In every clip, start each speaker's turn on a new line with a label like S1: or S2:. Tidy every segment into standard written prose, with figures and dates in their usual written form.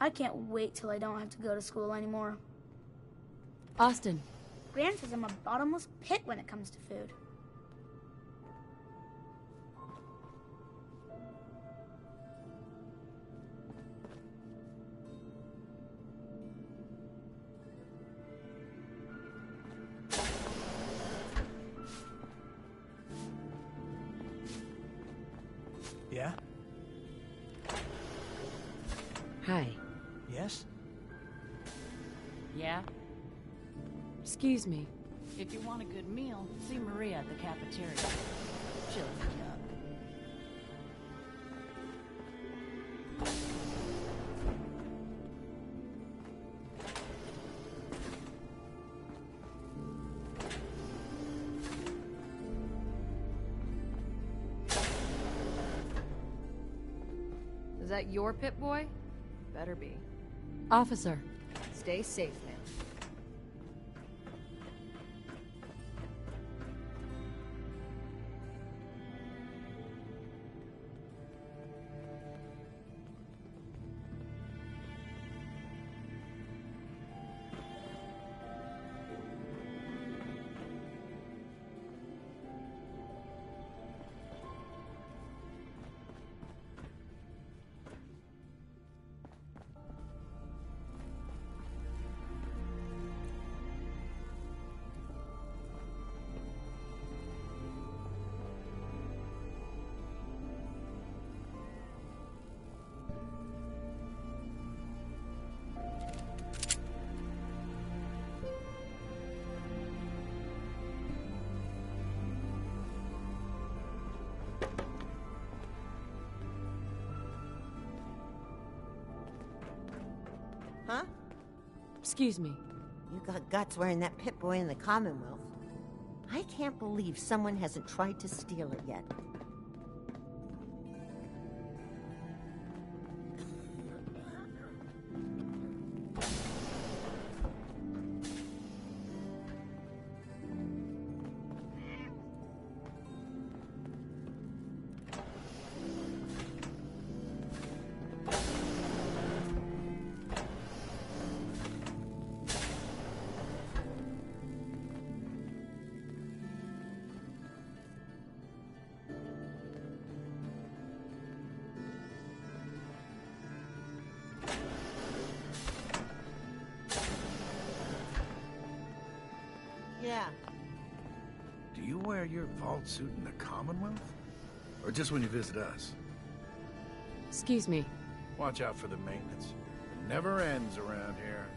S1: I can't wait till I don't have to go to school anymore.
S2: Austin.
S1: Gran says I'm a bottomless pit when it comes to food.
S3: Yeah?
S2: Hi.
S3: Yes?
S4: Yeah?
S2: Excuse me.
S4: If you want a good meal, see Maria at the cafeteria. She'll hook you up.
S5: Is that your Pip-Boy? Better be.
S2: Officer.
S5: Stay safe, man.
S6: Huh?
S2: Excuse me.
S6: You got guts wearing that Pip-Boy in the Commonwealth. I can't believe someone hasn't tried to steal it yet. Yeah.
S7: Do you wear your vault suit in the Commonwealth? Or just when you visit us?
S2: Excuse me.
S7: Watch out for the maintenance. It never ends around here.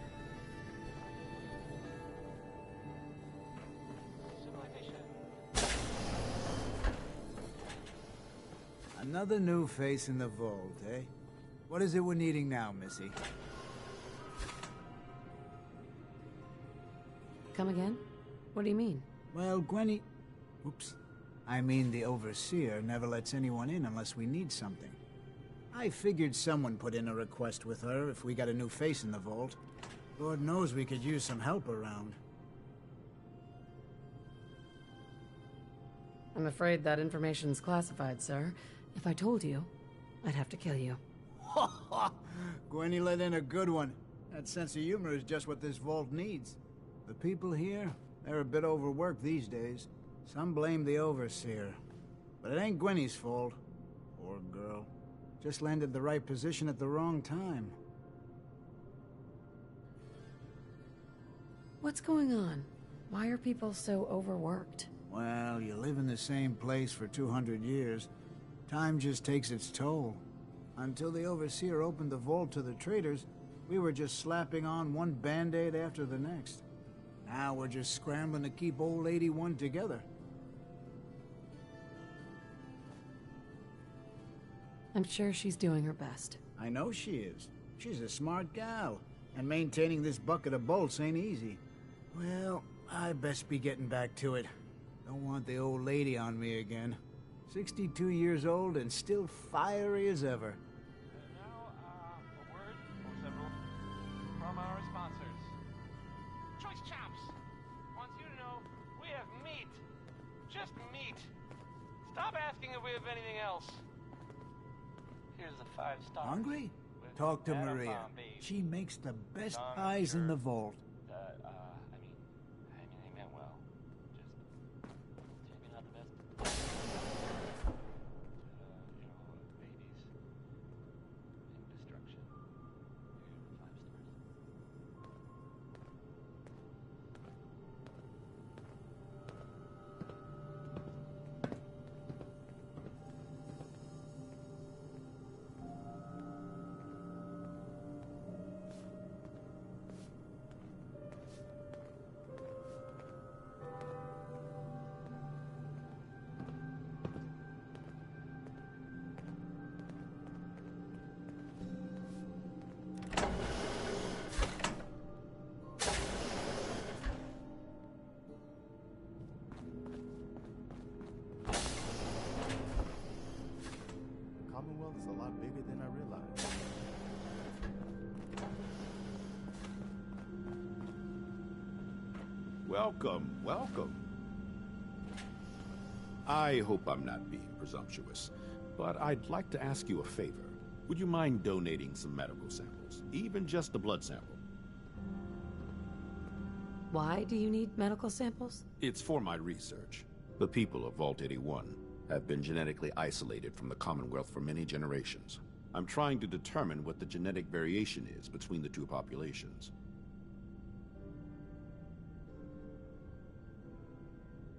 S3: Another new face in the vault, eh? What is it we're needing now, Missy?
S2: Come again? What do you mean?
S3: Well, Gwenny... Oops. I mean, the Overseer never lets anyone in unless we need something. I figured someone put in a request with her if we got a new face in the vault. Lord knows we could use some help around.
S2: I'm afraid that information's classified, sir. If I told you, I'd have to kill you.
S3: Ha ha! Gwenny let in a good one. That sense of humor is just what this vault needs. The people here, they're a bit overworked these days. Some blame the Overseer. But it ain't Gwenny's fault. Poor girl. Just landed the right position at the wrong time.
S2: What's going on? Why are people so overworked?
S3: Well, you live in the same place for 200 years. Time just takes its toll. Until the Overseer opened the vault to the traders, we were just slapping on one band-aid after the next. Now we're just scrambling to keep old Lady One together.
S2: I'm sure she's doing her best.
S3: I know she is. She's a smart gal. And maintaining this bucket of bolts ain't easy. Well, I best be getting back to it. Don't want the old lady on me again. 62 years old and still fiery as ever.
S8: Now, a word or several from our sponsors. Choice Chops wants you to know we have meat. Just meat. Stop asking if we have anything else. Here's a 5-star.
S3: Hungry?
S8: With
S3: Talk to
S8: Atom
S3: Maria.
S8: bomb, baby.
S3: She makes the best
S8: Done,
S3: pies in
S8: sure.
S3: the vault.
S8: I mean, they meant well. Just maybe not the best. Babies and destruction. 5 stars.
S9: Commonwealth is a lot bigger than I realized.
S10: Welcome, welcome. I hope I'm not being presumptuous, but I'd like to ask you a favor. Would you mind donating some medical samples, even just a blood sample?
S2: Why do you need medical samples?
S10: It's for my research. The people of Vault 81 have been genetically isolated from the Commonwealth for many generations. I'm trying to determine what the genetic variation is between the two populations.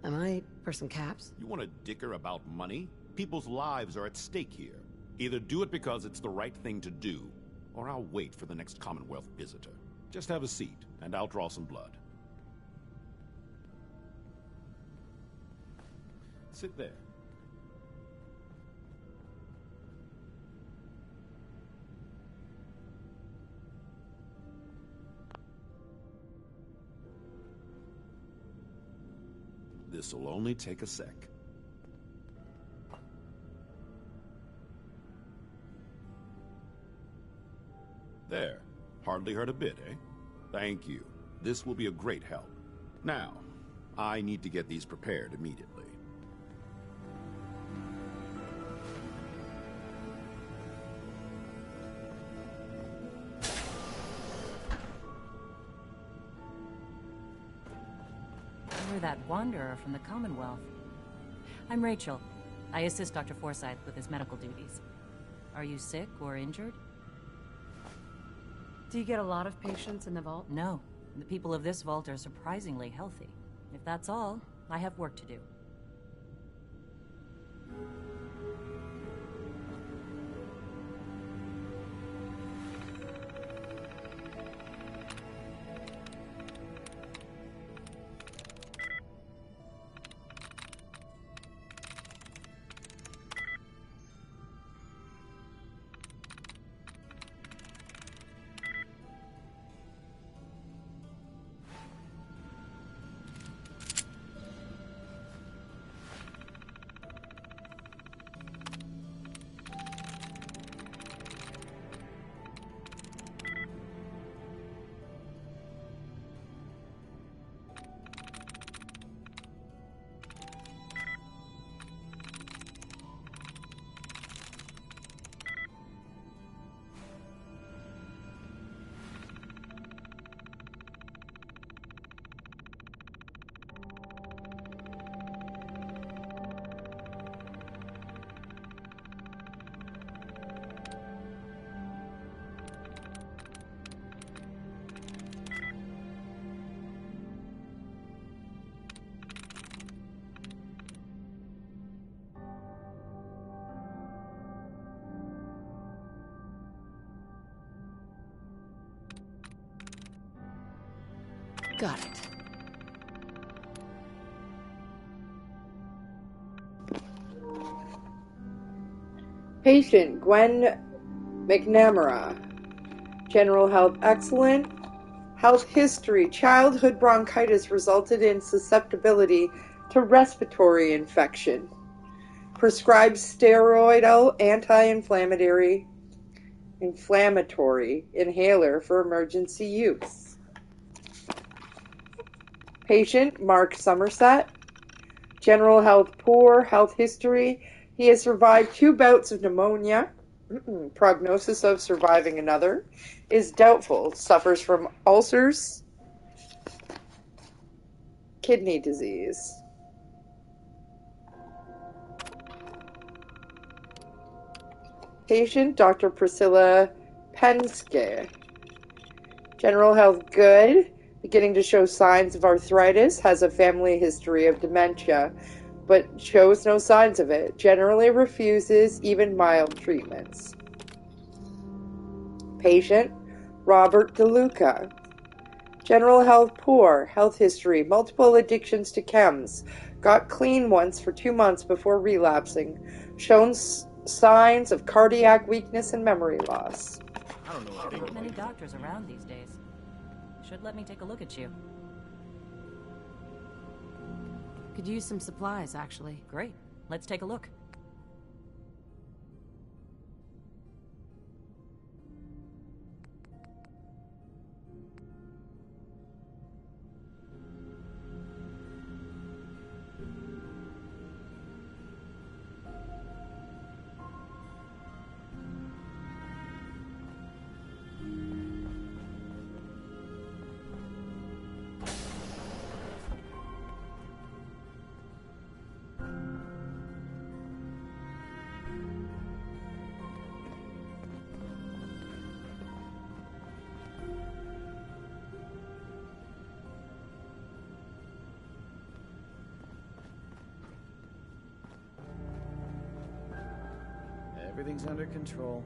S2: Am I Person Caps?
S10: You want to dicker about money? People's lives are at stake here. Either do it because it's the right thing to do, or I'll wait for the next Commonwealth visitor. Just have a seat, and I'll draw some blood. Sit there. This'll only take a sec. There. Hardly hurt a bit, eh? Thank you. This will be a great help. Now, I need to get these prepared immediately.
S4: You're that wanderer from the Commonwealth. I'm Rachel. I assist Dr. Forsyth with his medical duties. Are you sick or injured?
S2: Do you get a lot of patients in the vault?
S4: No. The people of this vault are surprisingly healthy. If that's all, I have work to do.
S2: Got it.
S11: Patient Gwen McNamara. General health excellent. Health history. Childhood bronchitis resulted in susceptibility to respiratory infection. Prescribed steroidal anti-inflammatory inhaler for emergency use. Patient Mark Somerset. General health poor. Health history. He has survived 2 bouts of pneumonia. Prognosis of surviving another is doubtful. Suffers from ulcers, kidney disease. Patient, Dr. Priscilla Penske. General health good. Beginning to show signs of arthritis. Has a family history of dementia, but shows no signs of it. Generally refuses even mild treatments. Patient, Robert DeLuca. General health poor. Health history. Multiple addictions to chems. Got clean once for 2 months before relapsing. Shown signs of cardiac weakness and memory loss.
S7: I don't know what
S4: Not many doctors around these days. Should let me take a look at you.
S2: Could use some supplies, actually.
S4: Great. Let's take a look.
S9: Everything's under control.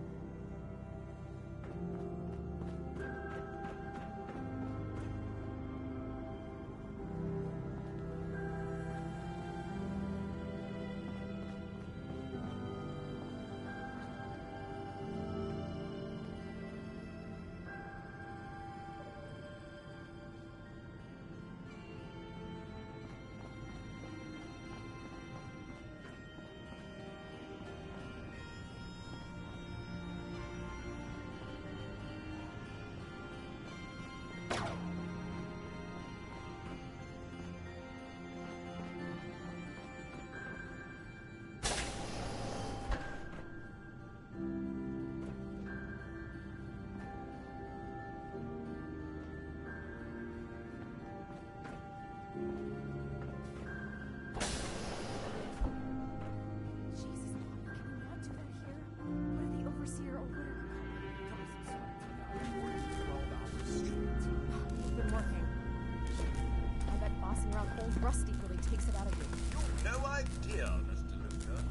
S5: Rusty really takes it out of you.
S7: No idea, Mr. Luca.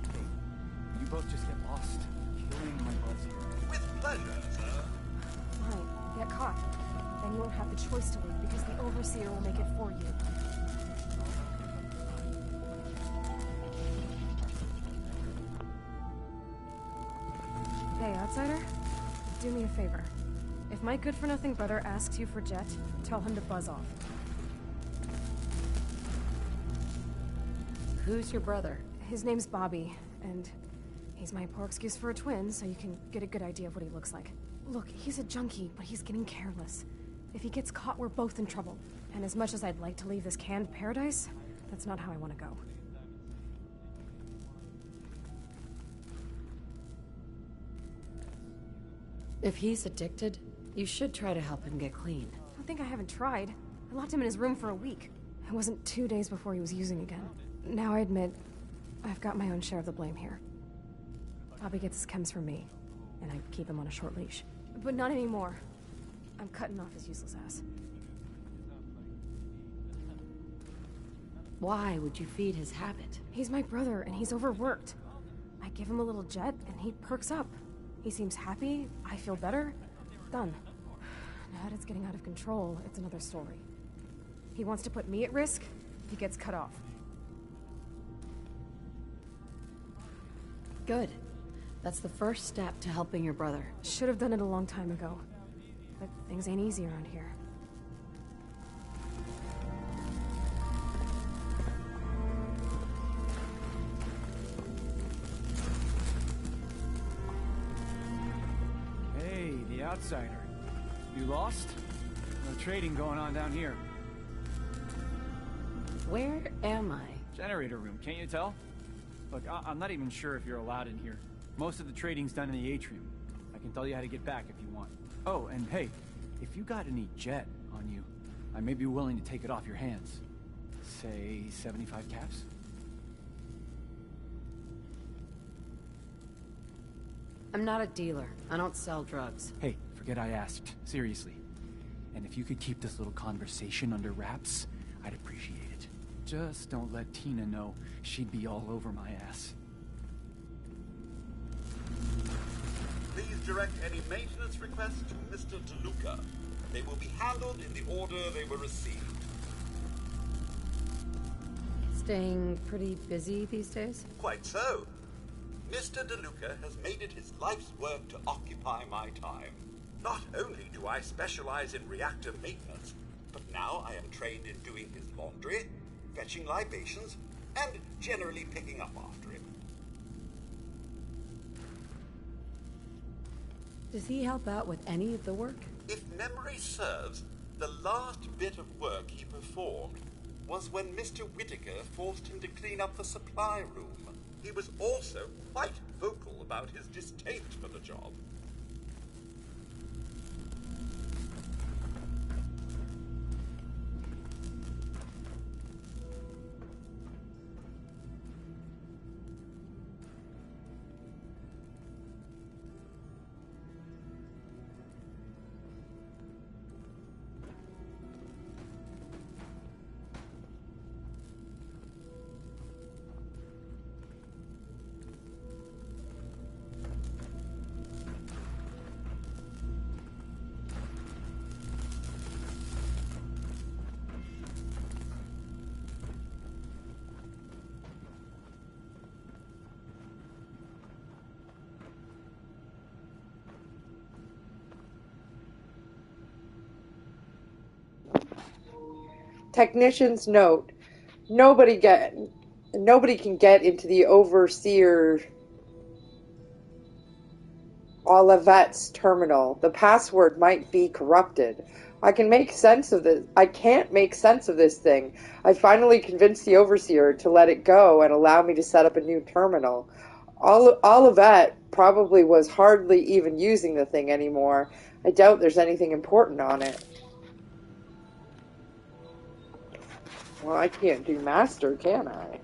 S12: You both just get lost. Killing my buzz here.
S7: With pleasure, sir.
S5: Fine, get caught. Then you won't have the choice to leave because the Overseer will make it for you. Hey, outsider. Do me a favor. If my good-for-nothing brother asks you for Jet, tell him to buzz off.
S2: Who's your brother?
S5: His name's Bobby, and he's my poor excuse for a twin, so you can get a good idea of what he looks like. Look, he's a junkie, but he's getting careless. If he gets caught, we're both in trouble. And as much as I'd like to leave this canned paradise, that's not how I want to go.
S2: If he's addicted, you should try to help him get clean.
S5: Don't think I haven't tried. I locked him in his room for a week. It wasn't 2 days before he was using again. Now I admit, I've got my own share of the blame here. Bobby gets his chems from me, and I keep him on a short leash. But not anymore. I'm cutting off his useless ass.
S2: Why would you feed his habit?
S5: He's my brother, and he's overworked. I give him a little Jet, and he perks up. He seems happy, I feel better. Done. Now that it's getting out of control, it's another story. He wants to put me at risk, he gets cut off.
S2: Good. That's the first step to helping your brother.
S5: Should have done it a long time ago. But things ain't easy around here.
S12: Hey, the outsider. You lost? No trading going on down here.
S2: Where am I?
S12: Generator room, can't you tell? Look, I'm not even sure if you're allowed in here. Most of the trading's done in the atrium. I can tell you how to get back if you want. Oh, and hey, if you got any jet on you, I may be willing to take it off your hands. Say 75 caps?
S2: I'm not a dealer. I don't sell drugs.
S12: Hey, forget I asked. Seriously. And if you could keep this little conversation under wraps, I'd appreciate it. Just don't let Tina know. She'd be all over my ass.
S13: Please direct any maintenance requests to Mr. DeLuca. They will be handled in the order they were received.
S2: Staying pretty busy these days?
S13: Quite so. Mr. DeLuca has made it his life's work to occupy my time. Not only do I specialize in reactor maintenance, but now I am trained in doing his laundry, fetching libations, and generally picking up after him.
S2: Does he help out with any of the work?
S13: If memory serves, the last bit of work he performed was when Mr. Whitaker forced him to clean up the supply room. He was also quite vocal about his distaste for the job.
S11: Technician's note: nobody can get into the Overseer Olivet's terminal. The password might be corrupted. I can't make sense of this thing. I finally convinced the Overseer to let it go and allow me to set up a new terminal. Olivet probably was hardly even using the thing anymore. I doubt there's anything important on it. Well, I can't do master, can I?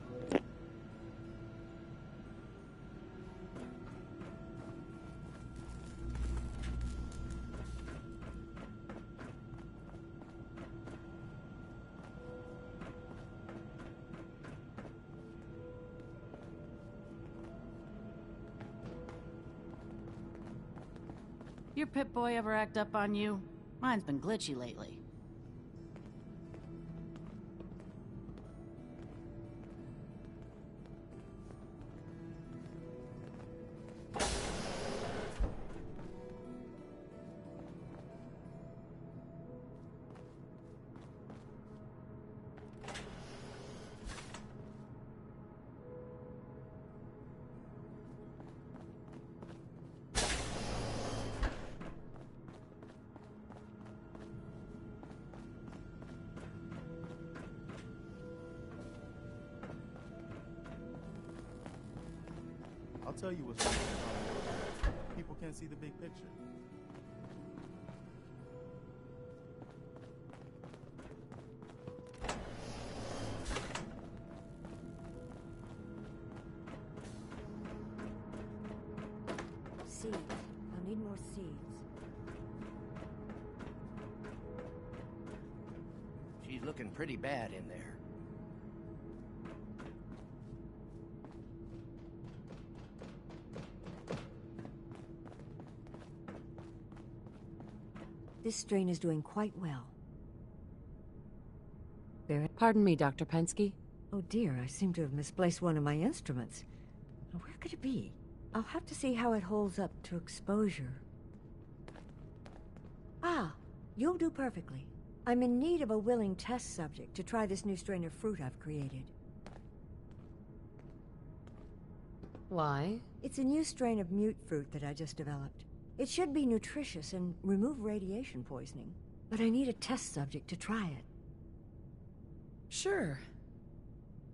S14: Your Pip-Boy ever act up on you? Mine's been glitchy lately.
S9: I'll tell you what's going on. People can't see the big picture.
S15: Seeds. I'll need more seeds.
S16: She's looking pretty bad in there.
S15: This strain is doing quite well.
S2: Pardon me, Dr. Pensky?
S15: Oh dear, I seem to have misplaced one of my instruments. Where could it be? I'll have to see how it holds up to exposure. Ah, you'll do perfectly. I'm in need of a willing test subject to try this new strain of fruit I've created.
S2: Why?
S15: It's a new strain of mute fruit that I just developed. It should be nutritious and remove radiation poisoning, but I need a test subject to try it.
S2: Sure.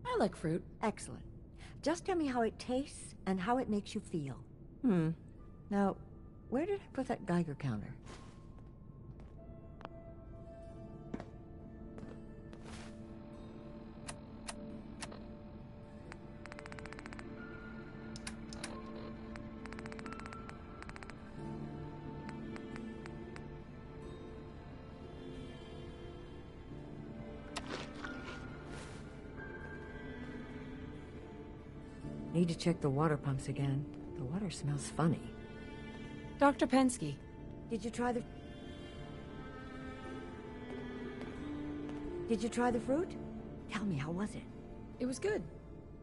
S2: I like fruit.
S15: Excellent. Just tell me how it tastes and how it makes you feel. Now, where did I put that Geiger counter? Need to check the water pumps again. The water smells funny.
S2: Dr. Pensky.
S15: Did you try the... Did you try the fruit? Tell me, how was it?
S2: It was good.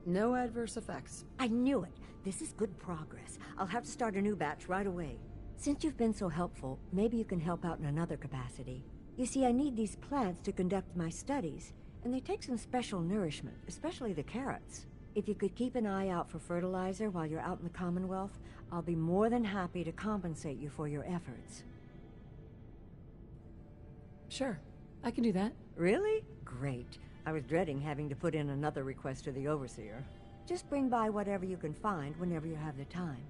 S2: No adverse effects.
S15: I knew it. This is good progress. I'll have to start a new batch right away. Since you've been so helpful, maybe you can help out in another capacity. You see, I need these plants to conduct my studies, and they take some special nourishment, especially the carrots. If you could keep an eye out for fertilizer while you're out in the Commonwealth, I'll be more than happy to compensate you for your efforts.
S2: Sure, I can do that.
S15: Really? Great. I was dreading having to put in another request to the Overseer. Just bring by whatever you can find whenever you have the time.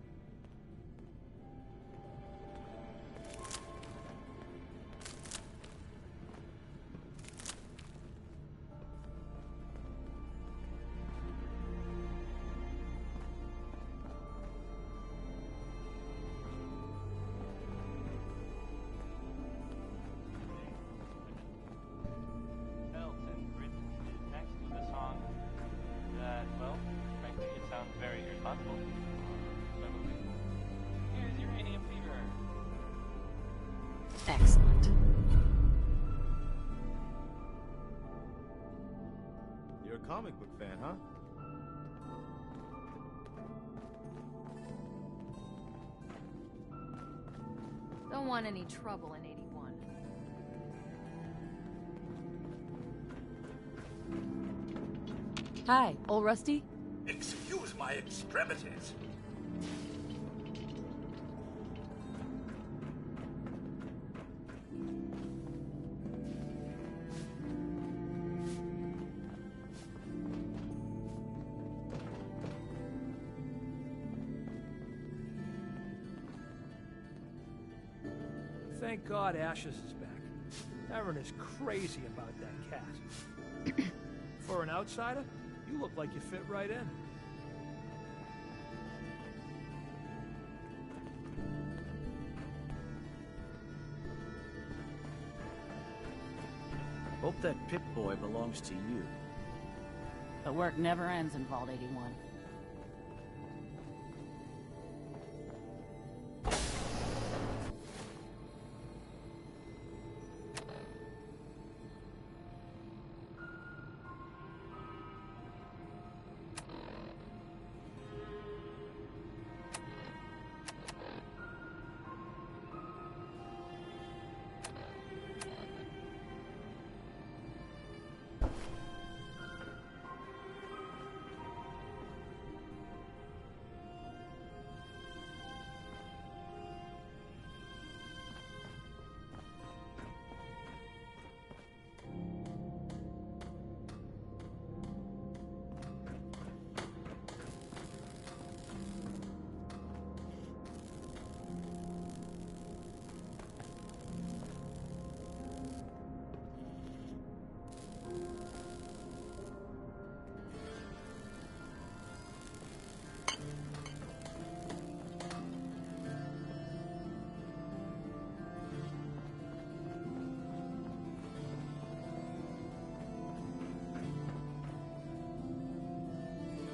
S8: Elton written the text of the song that, well, frankly, it sounds very irresponsible. So, here's Uranium Fever.
S2: Excellent.
S9: You're a comic book fan, huh?
S17: Don't want any trouble in 81.
S2: Hi, old Rusty?
S13: Excuse my extremities.
S18: Thank God Ashes is back. Erin is crazy about that cat. For an outsider, you look like you fit right in.
S12: Hope that Pip-Boy belongs to you.
S14: The work never ends in Vault 81.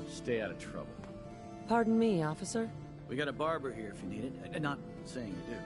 S12: Stay out of trouble.
S2: Pardon me, officer.
S12: We got a barber here if you need it. Not saying you do.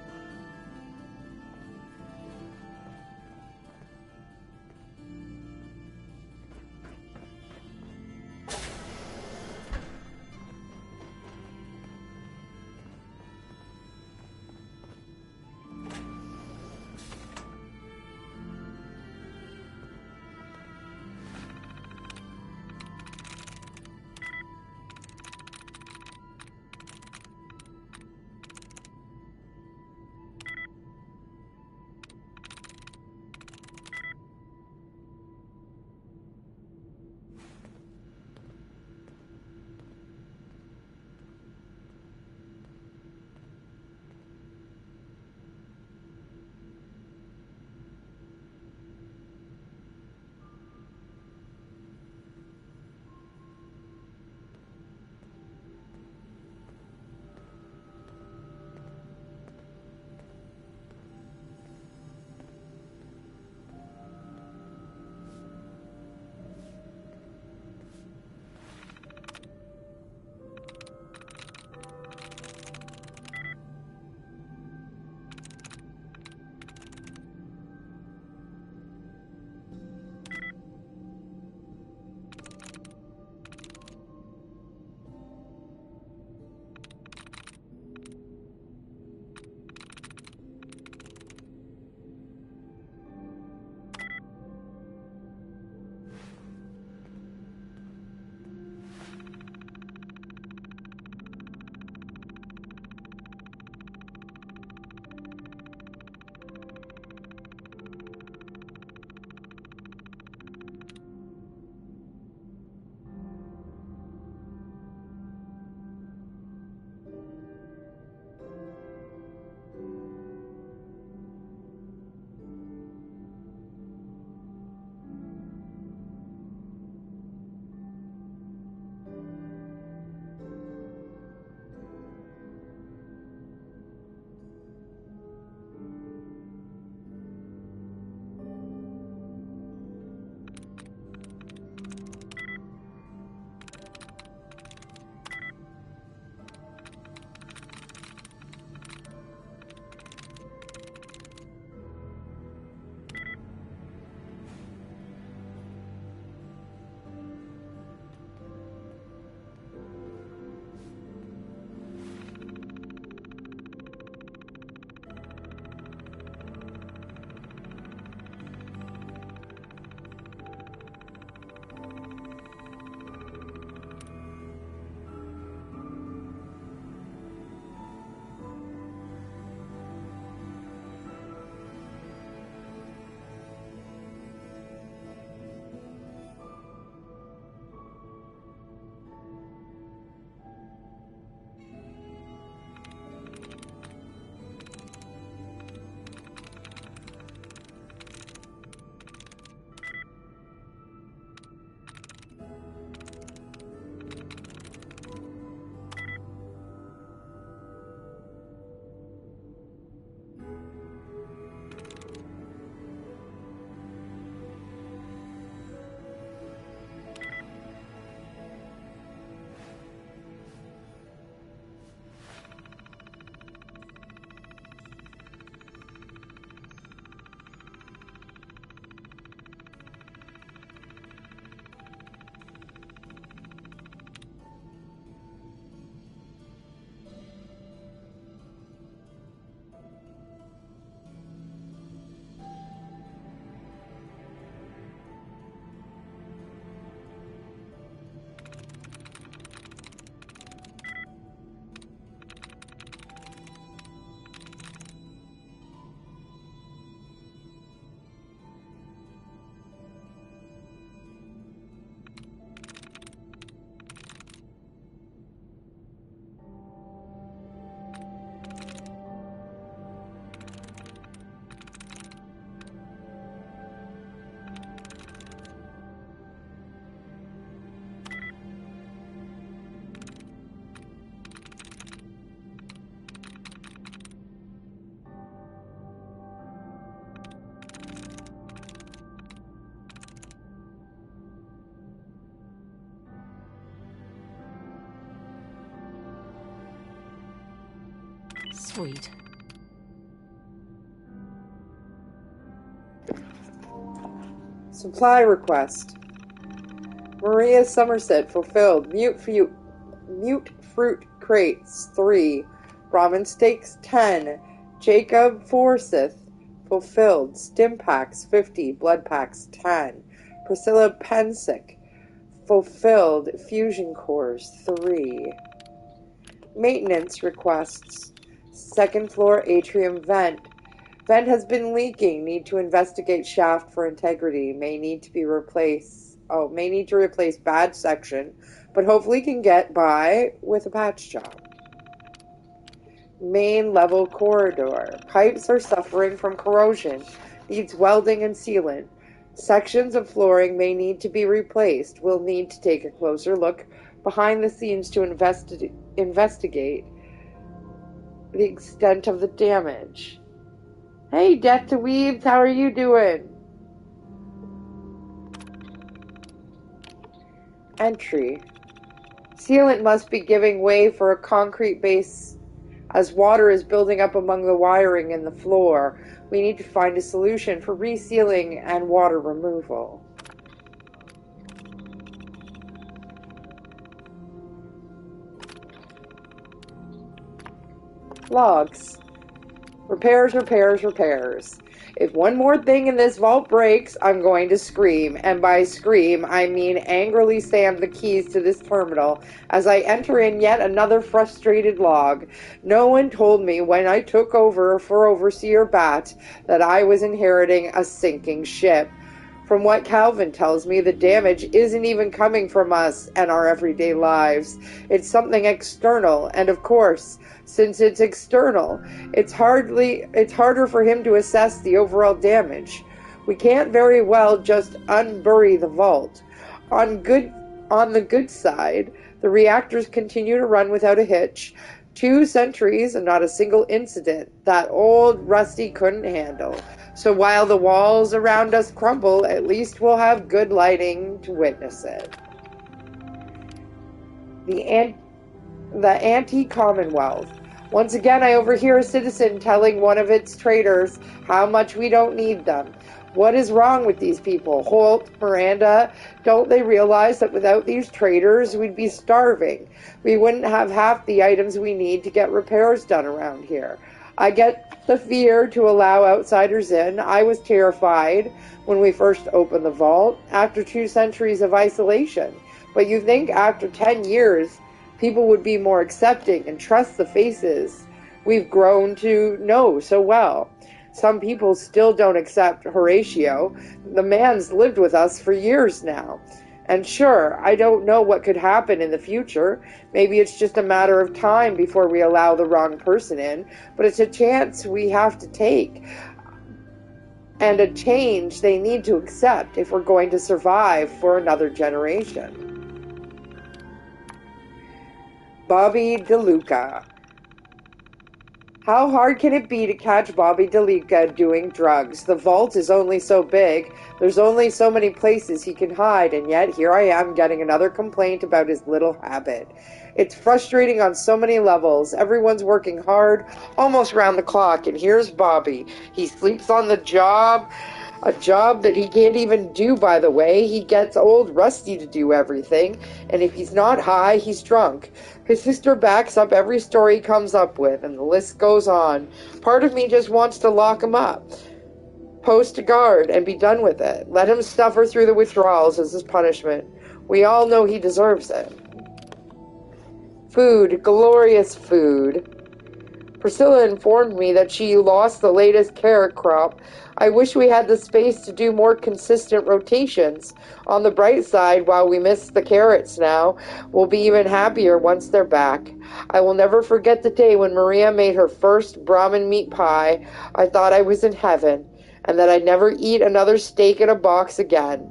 S14: Sweet.
S11: Supply request. Maria Somerset fulfilled. Mute fruit crates 3. Ramen steaks 10. Jacob Forsyth fulfilled. Stim packs 50. Blood packs 10. Priscilla Pensick fulfilled. Fusion cores 3. Maintenance requests. Second floor atrium vent. Vent has been leaking. Need to investigate shaft for integrity. May need to replace badge section, but hopefully can get by with a patch job. Main level corridor. Pipes are suffering from corrosion. Needs welding and sealant. Sections of flooring may need to be replaced. We'll need to take a closer look behind the scenes to investigate the extent of the damage. Hey, Death to Weaves, how are you doing? Entry. Sealant must be giving way for a concrete base as water is building up among the wiring in the floor. We need to find a solution for resealing and water removal. Logs. Repairs, repairs, repairs. If one more thing in this vault breaks, I'm going to scream. And by scream, I mean angrily slam the keys to this terminal as I enter in yet another frustrated log. No one told me when I took over for Overseer Bat that I was inheriting a sinking ship. From what Calvin tells me, the damage isn't even coming from us and our everyday lives. It's something external, and of course, since it's external, it's harder for him to assess the overall damage. We can't very well just unbury the vault. On the good side, the reactors continue to run without a hitch. 2 centuries and not a single incident that old Rusty couldn't handle. So while the walls around us crumble, at least we'll have good lighting to witness it. The anti-Commonwealth. Once again, I overhear a citizen telling one of its traders how much we don't need them. What is wrong with these people? Holt, Miranda, don't they realize that without these traders, we'd be starving? We wouldn't have half the items we need to get repairs done around here. I get the fear to allow outsiders in. I was terrified when we first opened the vault, after 2 centuries of isolation. But you think after 10 years, people would be more accepting and trust the faces we've grown to know so well. Some people still don't accept Horatio. The man's lived with us for years now. And sure, I don't know what could happen in the future. Maybe it's just a matter of time before we allow the wrong person in, but it's a chance we have to take. And a change they need to accept if we're going to survive for another generation. Bobby DeLuca. How hard can it be to catch Bobby DeLuca doing drugs? The vault is only so big. There's only so many places he can hide, and yet here I am getting another complaint about his little habit. It's frustrating on so many levels. Everyone's working hard, almost round the clock, and here's Bobby. He sleeps on the job, a job that he can't even do, by the way. He gets old Rusty to do everything, and if he's not high, he's drunk. His sister backs up every story he comes up with, and the list goes on. Part of me just wants to lock him up, post a guard, and be done with it. Let him suffer through the withdrawals as his punishment. We all know he deserves it. Food, glorious food. Priscilla informed me that she lost the latest carrot crop. I wish we had the space to do more consistent rotations. On the bright side, while we miss the carrots now, we'll be even happier once they're back. I will never forget the day when Maria made her first Brahmin meat pie. I thought I was in heaven, and that I'd never eat another steak in a box again.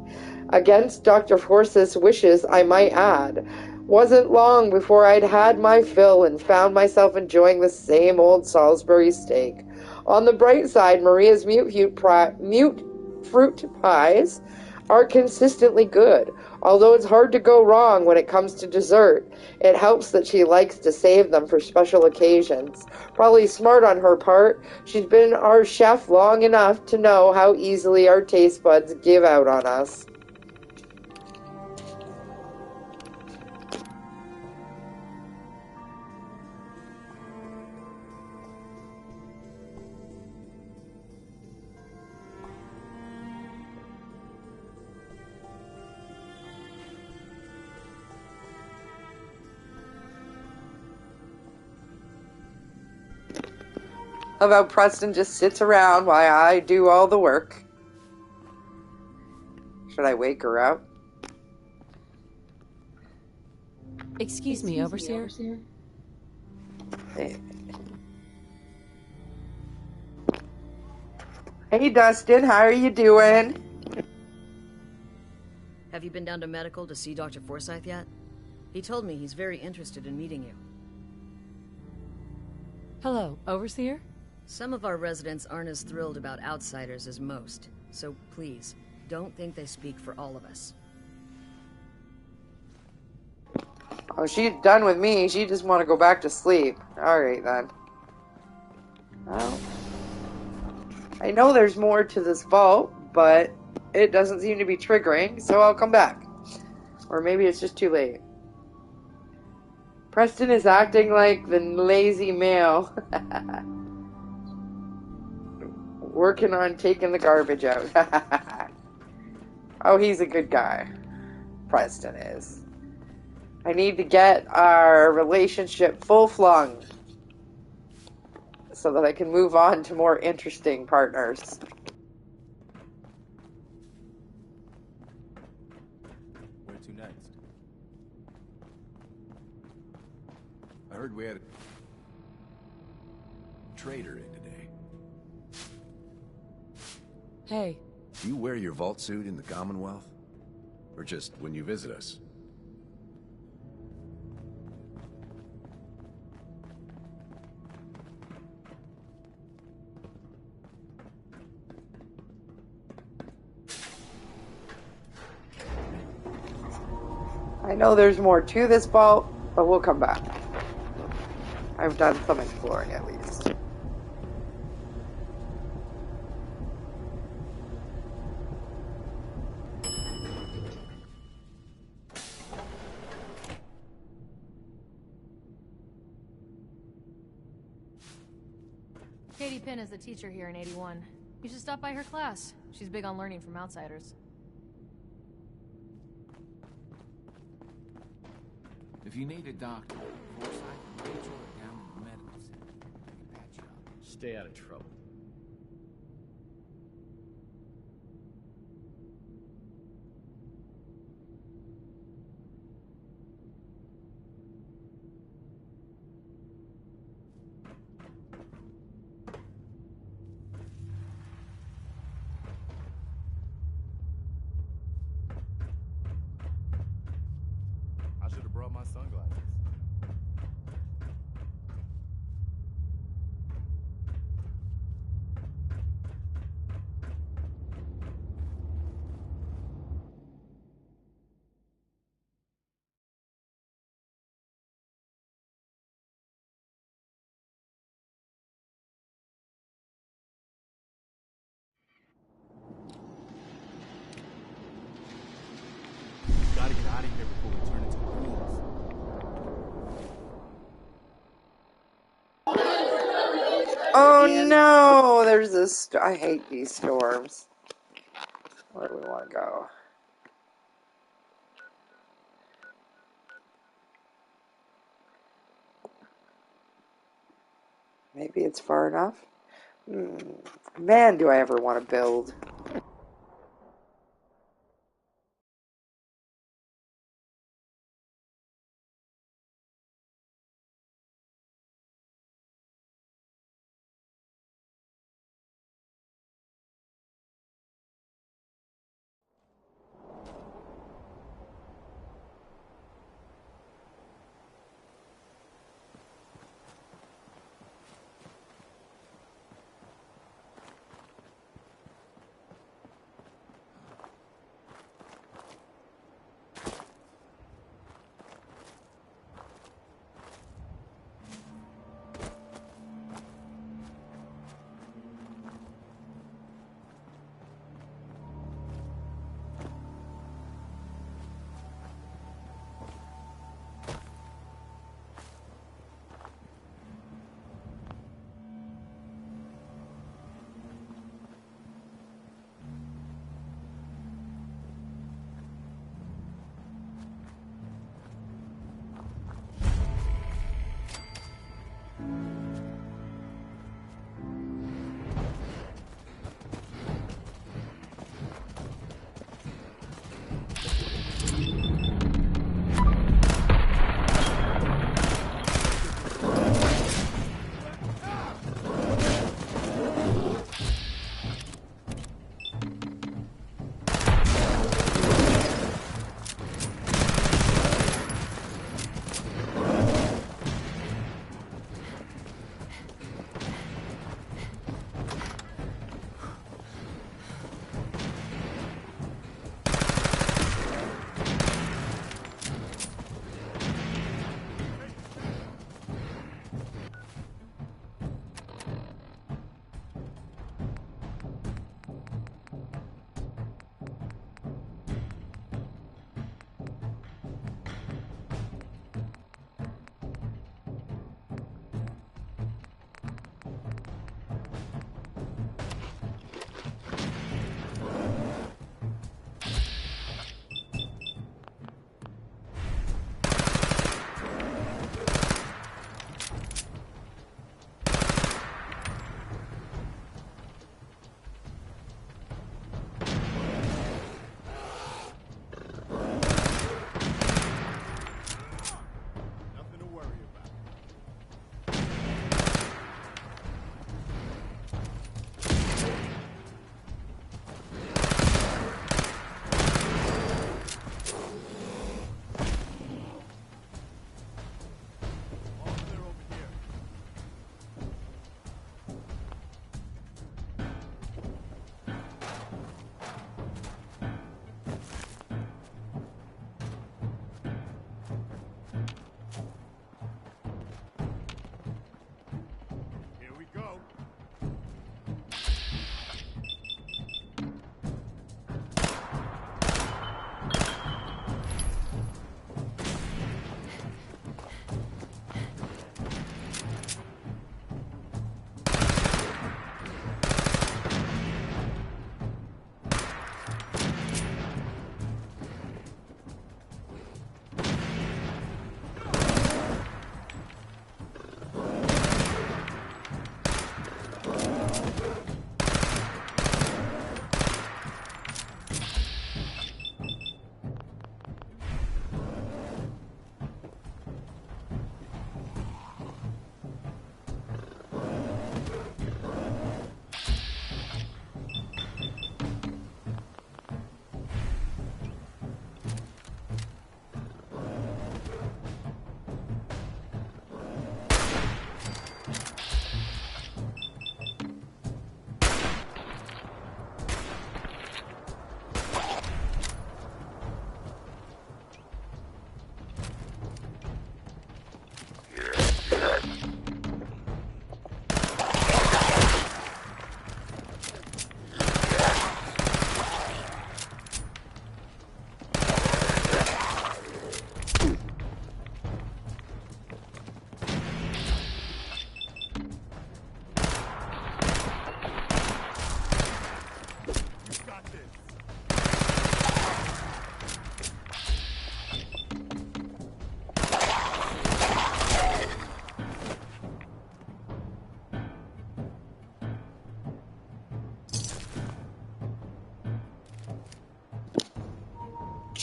S11: Against Dr. Forsyth's wishes, I might add. Wasn't long before I'd had my fill and found myself enjoying the same old Salisbury steak. On the bright side, Maria's mute fruit pies are consistently good. Although it's hard to go wrong when it comes to dessert, it helps that she likes to save them for special occasions. Probably smart on her part. She's been our chef long enough to know how easily our taste buds give out on us. How about Preston just sits around while I do all the work? Should I wake her up?
S2: Excuse me, Overseer?
S11: Hey, Dustin, how are you doing?
S19: Have you been down to medical to see Dr. Forsyth yet? He told me he's very interested in meeting you.
S2: Hello, Overseer?
S19: Some of our residents aren't as thrilled about outsiders as most, so please, don't think they speak for all of us.
S11: Oh, she's done with me. She just want to go back to sleep. Alright, then. Well, I know there's more to this vault, but it doesn't seem to be triggering, so I'll come back. Or maybe it's just too late. Preston is acting like the lazy male. Working on taking the garbage out. Oh, he's a good guy. Preston is. I need to get our relationship full flung so that I can move on to more interesting partners.
S9: Where to next?
S7: I heard we had a trader in today.
S2: Hey.
S7: Do you wear your vault suit in the Commonwealth? Or just when you visit us?
S11: I know there's more to this vault, but we'll come back. I've done some exploring at least.
S17: Katie Pinn is the teacher here in 81. You should stop by her class. She's big on learning from outsiders.
S20: If you need a doctor, Forsyth and Rachel are down in the medical center. I can patch you up.
S9: Stay out of trouble. I should have brought my sunglasses. Gotta get out of here before we turn into ghouls.
S11: Oh no! There's this. I hate these storms. Where do we want to go? Maybe it's far enough? Man, do I ever want to build.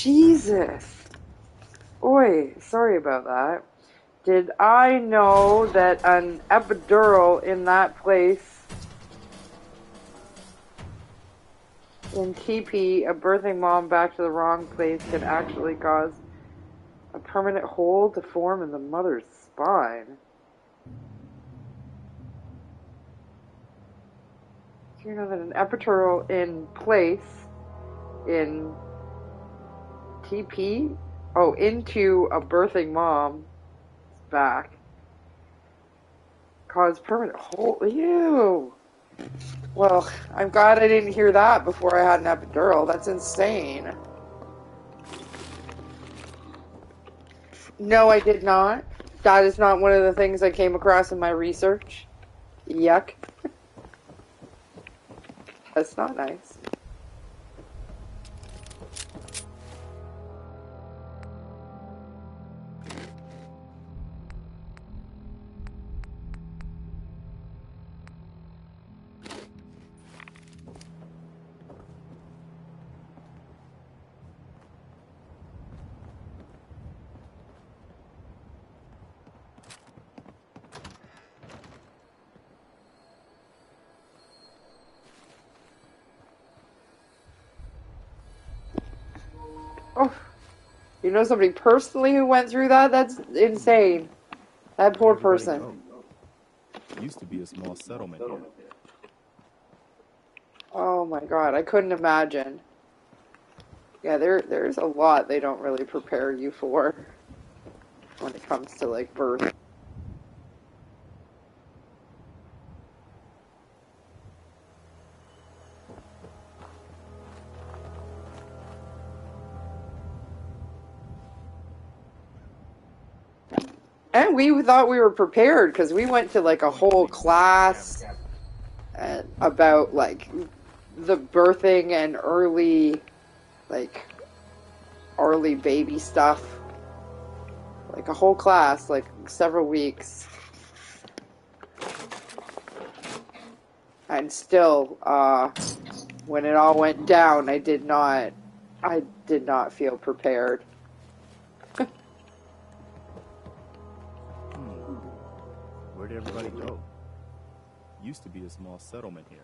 S11: Jesus. Oi, sorry about that. Did I know that an epidural in that place in TP, a birthing mom back to the wrong place, can actually cause a permanent hole to form in the mother's spine? Do you know that an epidural in place in TP? Oh, into a birthing mom's back. Cause permanent hole. Ew. Well, I'm glad I didn't hear that before I had an epidural. That's insane. No, I did not. That is not one of the things I came across in my research. Yuck. That's not nice. Oh, you know somebody personally who went through that? That's insane. That poor person.
S9: Used to be a small settlement here.
S11: Oh my god, I couldn't imagine. Yeah, there's a lot they don't really prepare you for when it comes to, like, birth. And we thought we were prepared because we went to like a whole class about like the birthing and early baby stuff. Like a whole class, like several weeks. And still, when it all went down, I did not feel prepared.
S9: Where did everybody go? Used to be a small settlement here.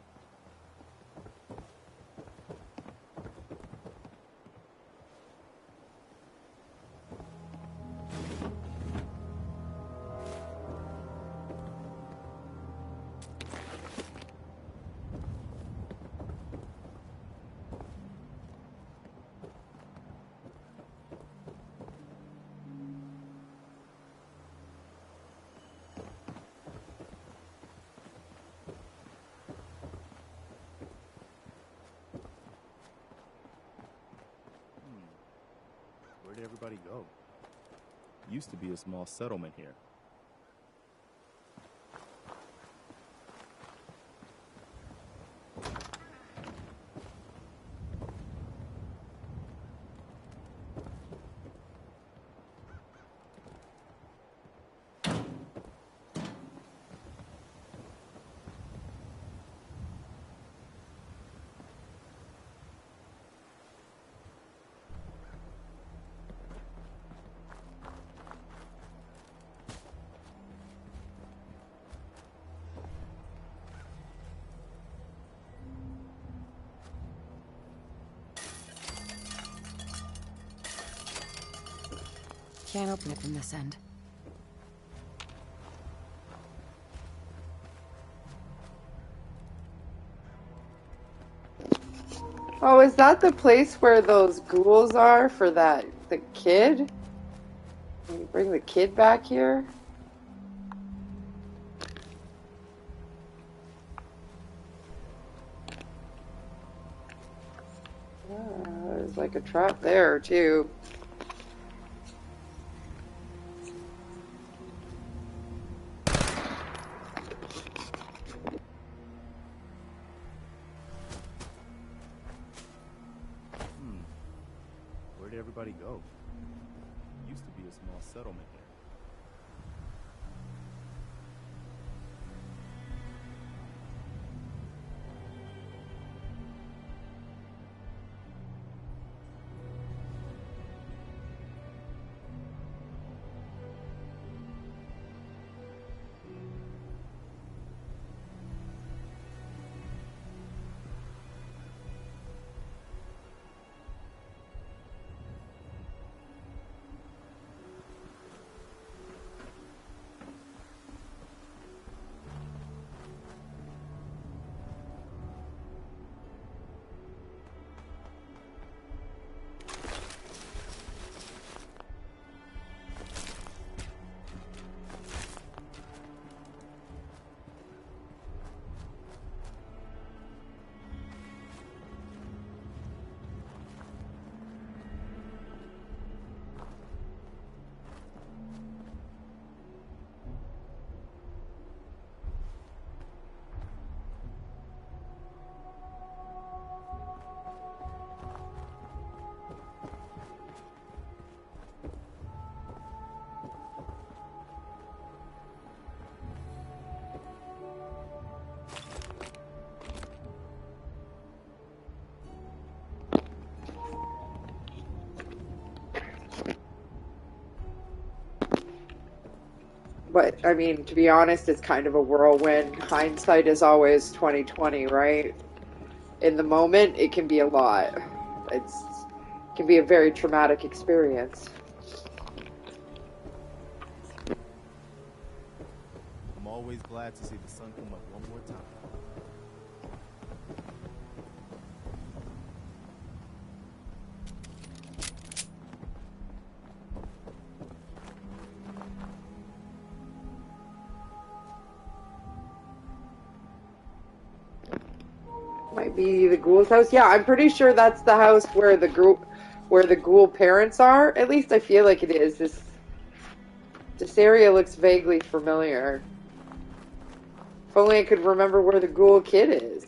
S9: Where did everybody go? Used to be a small settlement here.
S2: Can't open it from this end.
S11: Oh, is that the place where those ghouls are for the kid? Can you bring the kid back here? There's like a trap there too.
S9: Where did everybody go? Used to be a small settlement here.
S11: But, I mean, to be honest, it's kind of a whirlwind. Hindsight is always 20/20, right? In the moment, it can be a lot. It can be a very traumatic experience.
S9: I'm always glad to see the sun come up one more time.
S11: Might be the ghoul's house. Yeah, I'm pretty sure that's the house where the ghoul parents are. At least I feel like it is. This area looks vaguely familiar. If only I could remember where the ghoul kid is.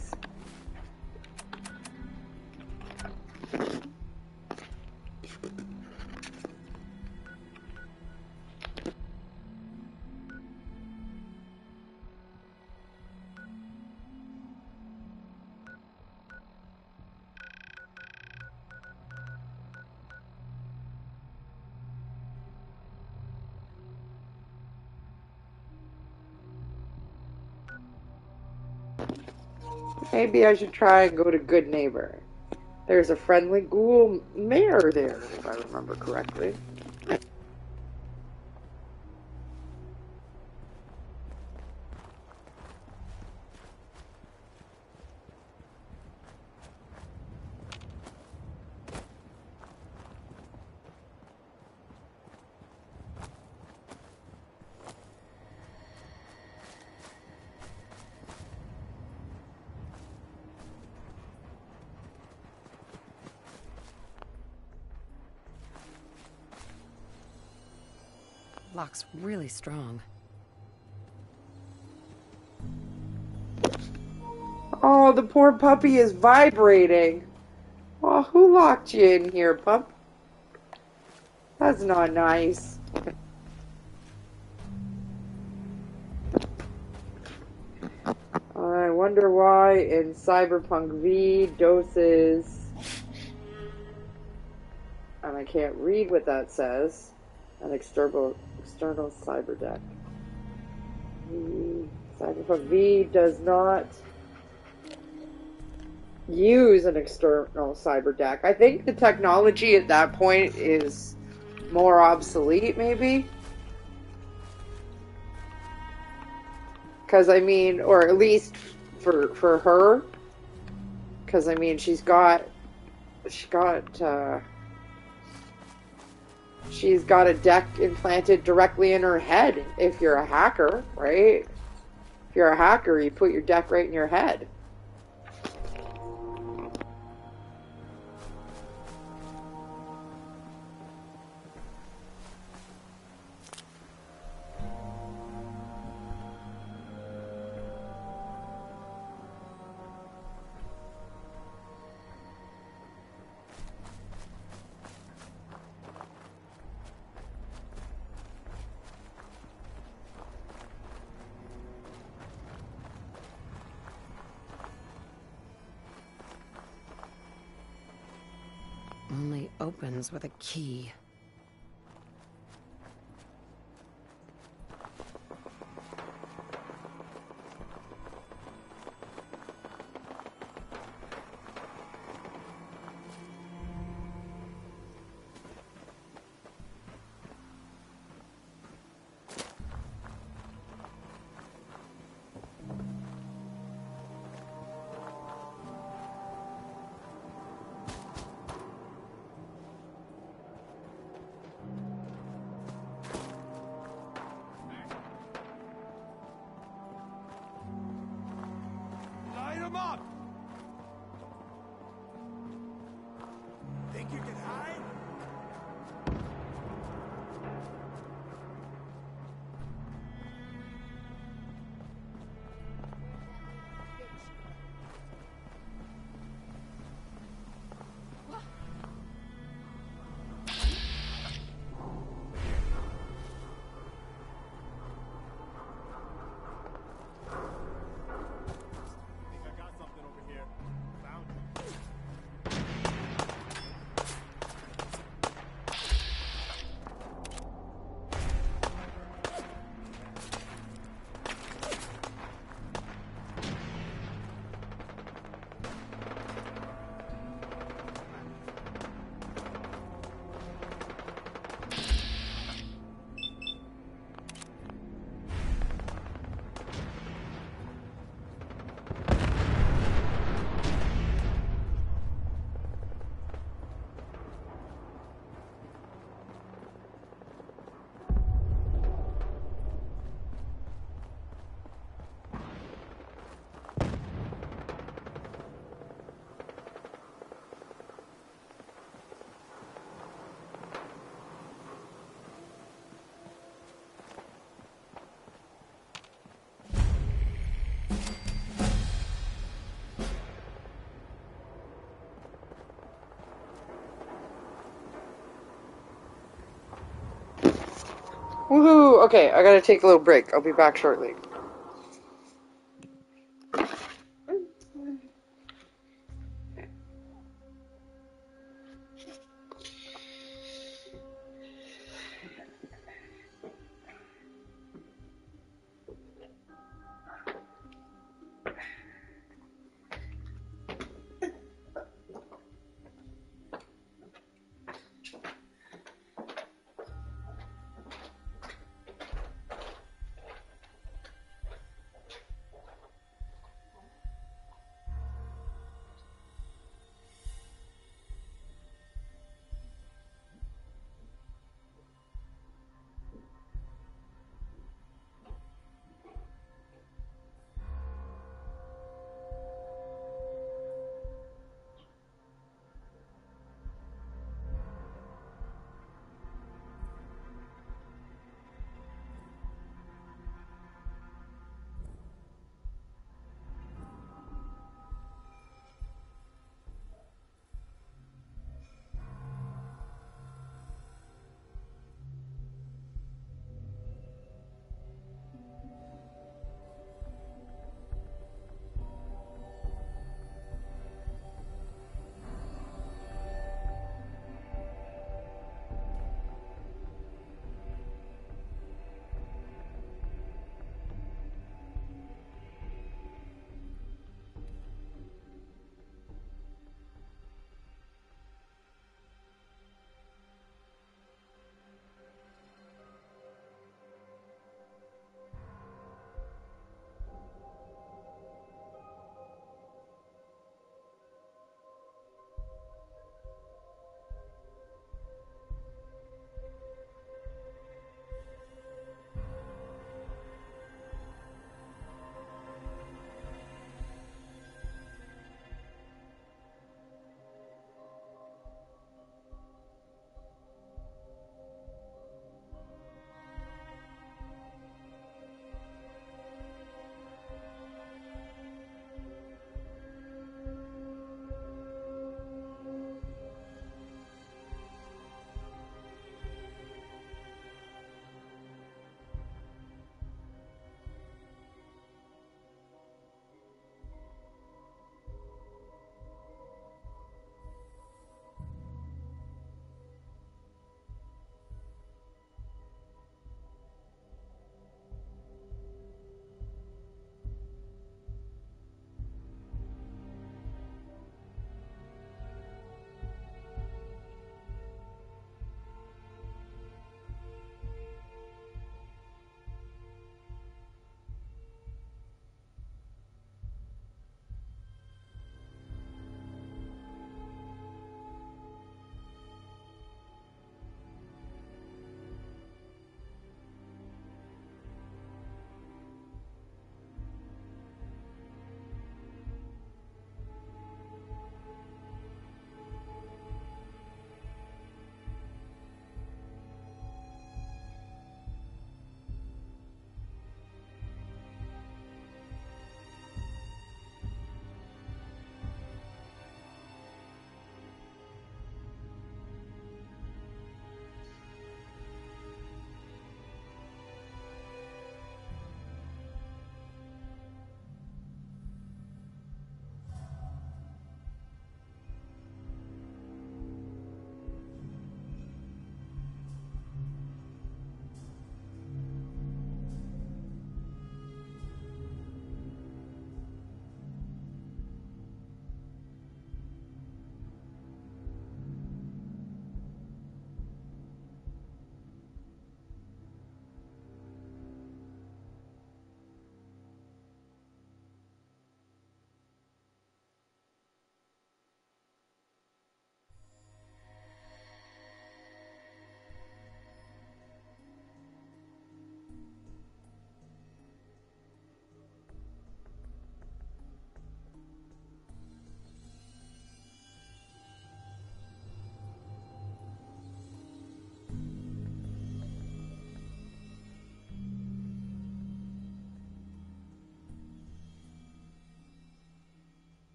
S11: Maybe I should try and go to Good Neighbor. There's a friendly ghoul mayor there, if I remember correctly.
S2: Lock's really strong.
S11: Oh, the poor puppy is vibrating. Oh, who locked you in here, pup? That's not nice. I wonder why in Cyberpunk V doses, and I can't read what that says, an external cyber deck. Cyberpunk V does not use an external cyber deck. I think the technology at that point is more obsolete, maybe? Because, I mean, or at least for her. Because, I mean, she's got a deck implanted directly in her head if you're a hacker, right? If you're a hacker, you put your deck right in your head.
S2: Only opens with a key.
S11: okay, I gotta take a little break. I'll be back shortly.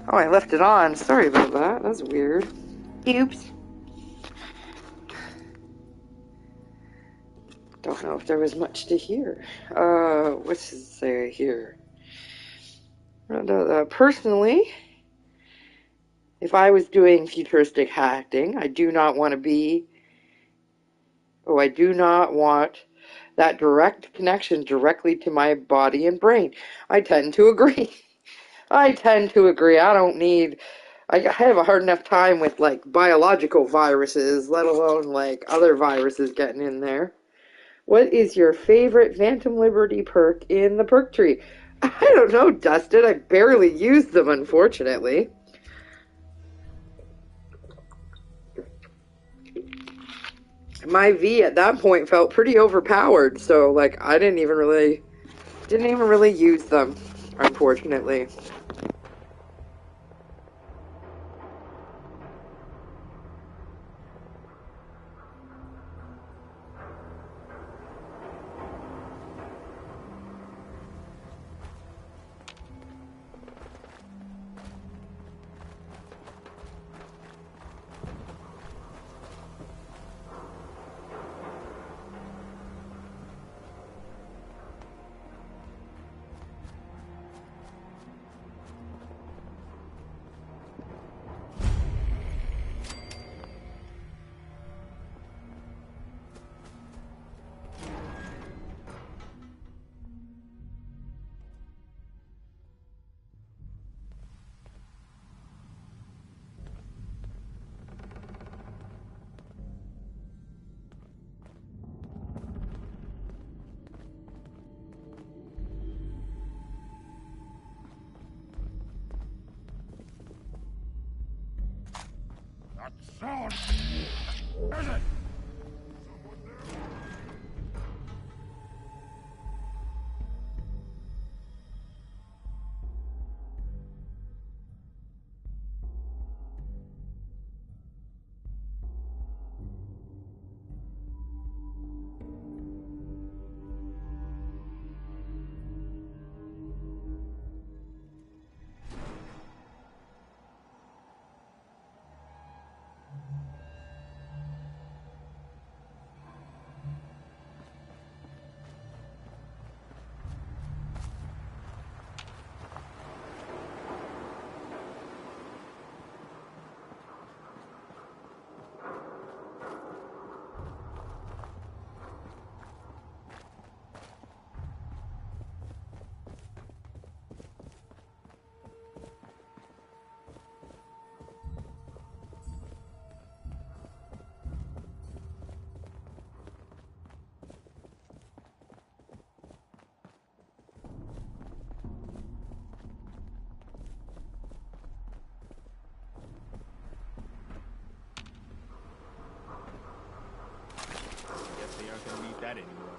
S11: Oh, I left it on. Sorry about that. That's weird. Oops. Don't know if there was much to hear. What does it say here? Personally, if I was doing futuristic hacking, I do not want that direct connection directly to my body and brain. I tend to agree. I have a hard enough time with, like, biological viruses, let alone, like, other viruses getting in there. What is your favorite Phantom Liberty perk in the perk tree? I don't know, Dustin. I barely used them, unfortunately. My V at that point felt pretty overpowered, so, like, I didn't even really use them, unfortunately.
S7: Sound! Is it?
S9: They aren't gonna need that anymore.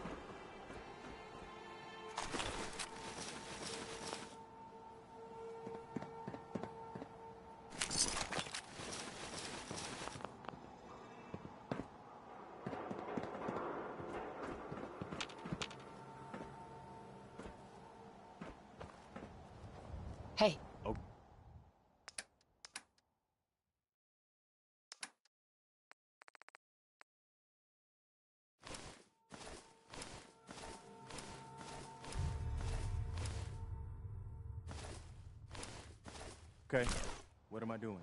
S19: Hey.
S9: Oh. Okay, what am I doing?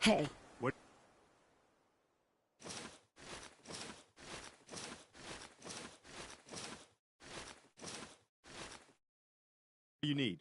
S15: Hey.
S9: What do you need?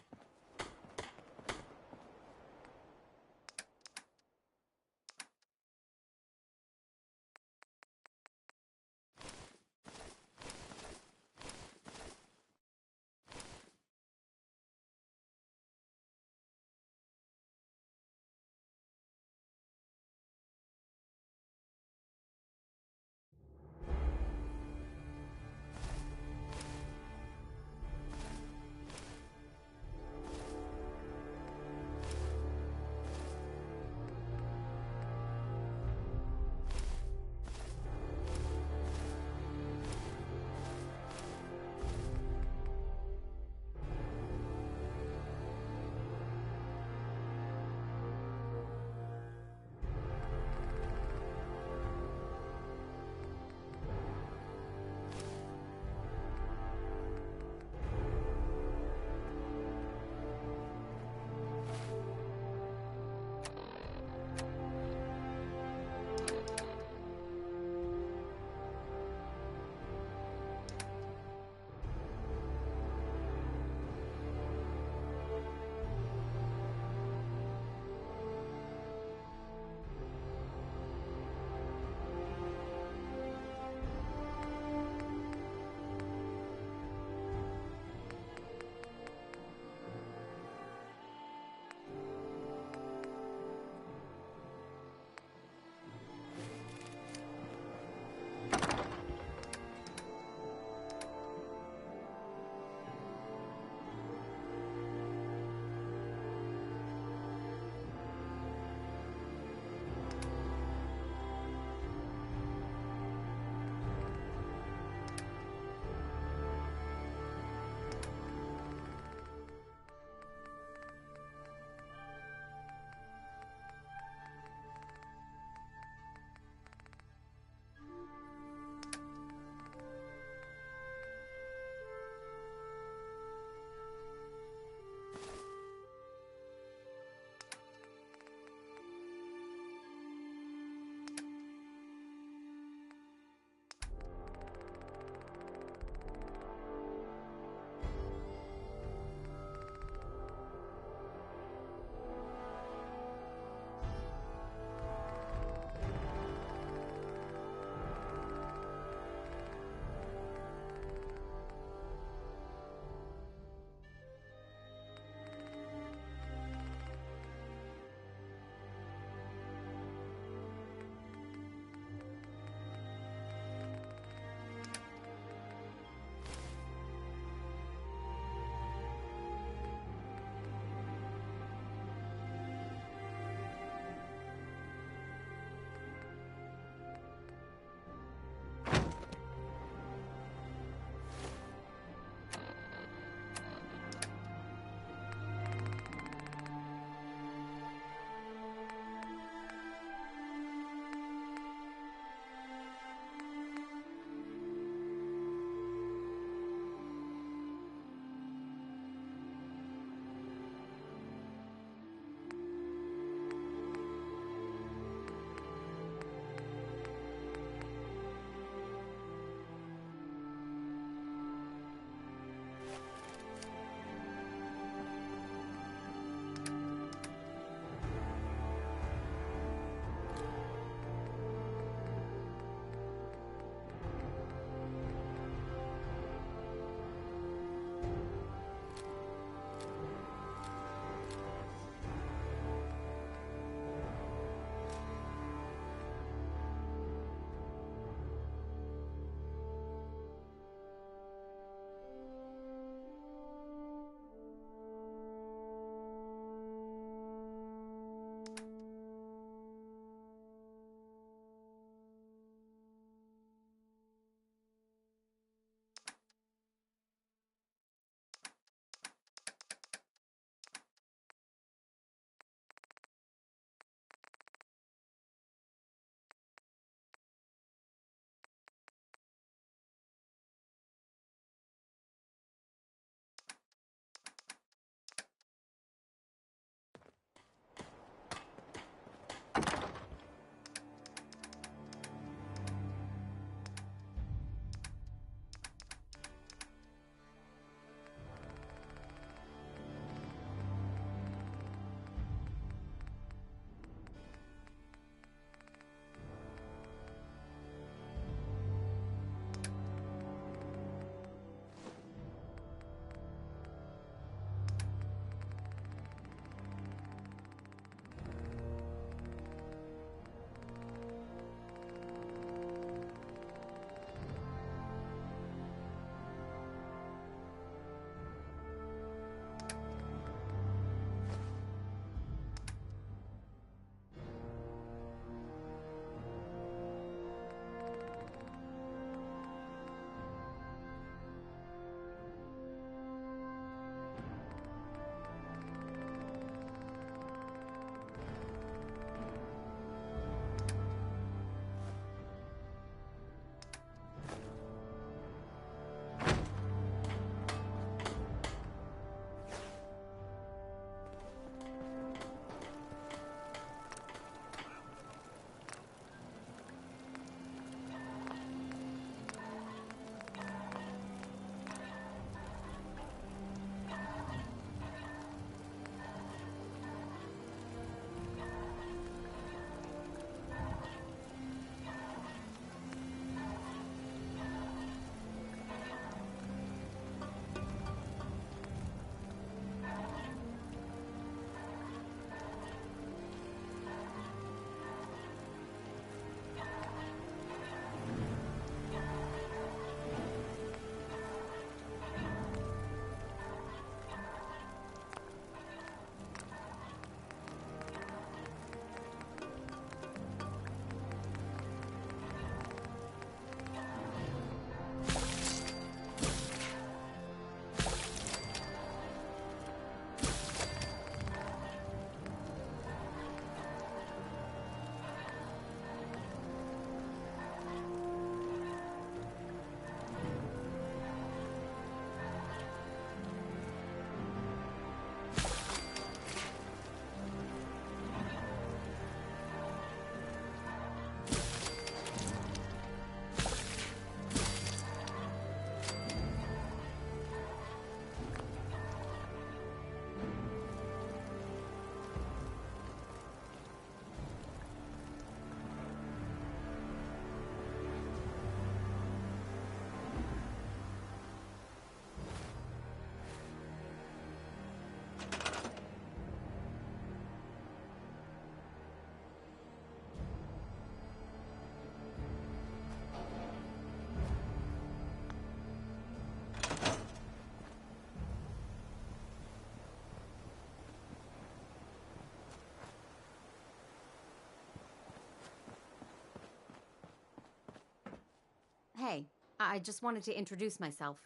S21: I just wanted to introduce myself.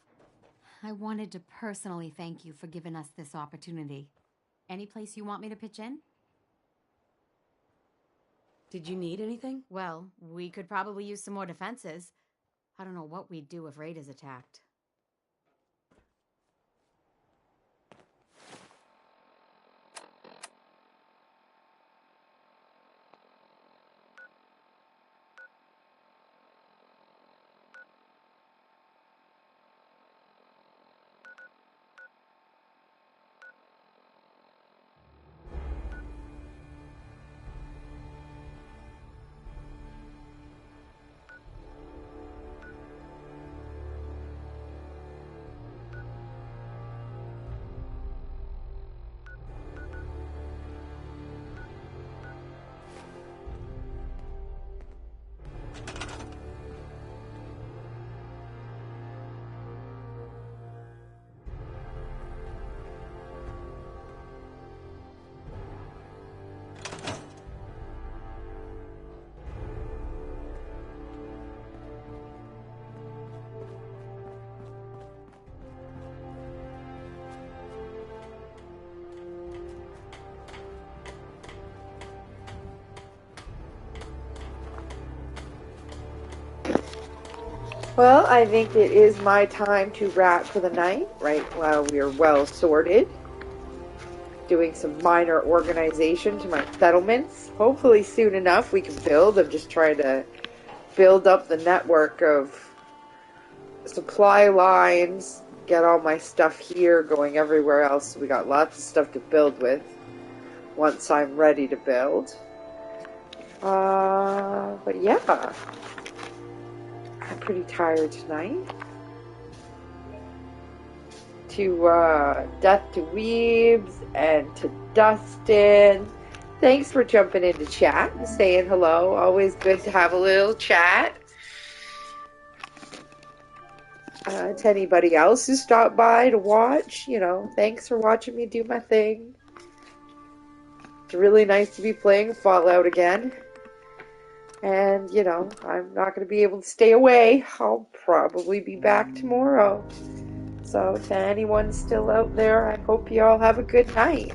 S21: I wanted to personally thank you for giving us this opportunity. Any place you want me to pitch in?
S2: Did you need anything?
S21: Well, we could probably use some more defenses. I don't know what we'd do if raiders attacked.
S11: Well, I think it is my time to wrap for the night, right while we are well sorted. Doing some minor organization to my settlements. Hopefully soon enough we can build. I'm just trying to build up the network of supply lines, get all my stuff here going everywhere else. We got lots of stuff to build with once I'm ready to build. But yeah. I'm pretty tired tonight. To Death to Weebs and to Dustin. Thanks for jumping into chat and saying hello. Always good to have a little chat. To anybody else who stopped by to watch, you know, thanks for watching me do my thing. It's really nice to be playing Fallout again. And, you know, I'm not going to be able to stay away. I'll probably be back tomorrow. So, to anyone still out there, I hope you all have a good night.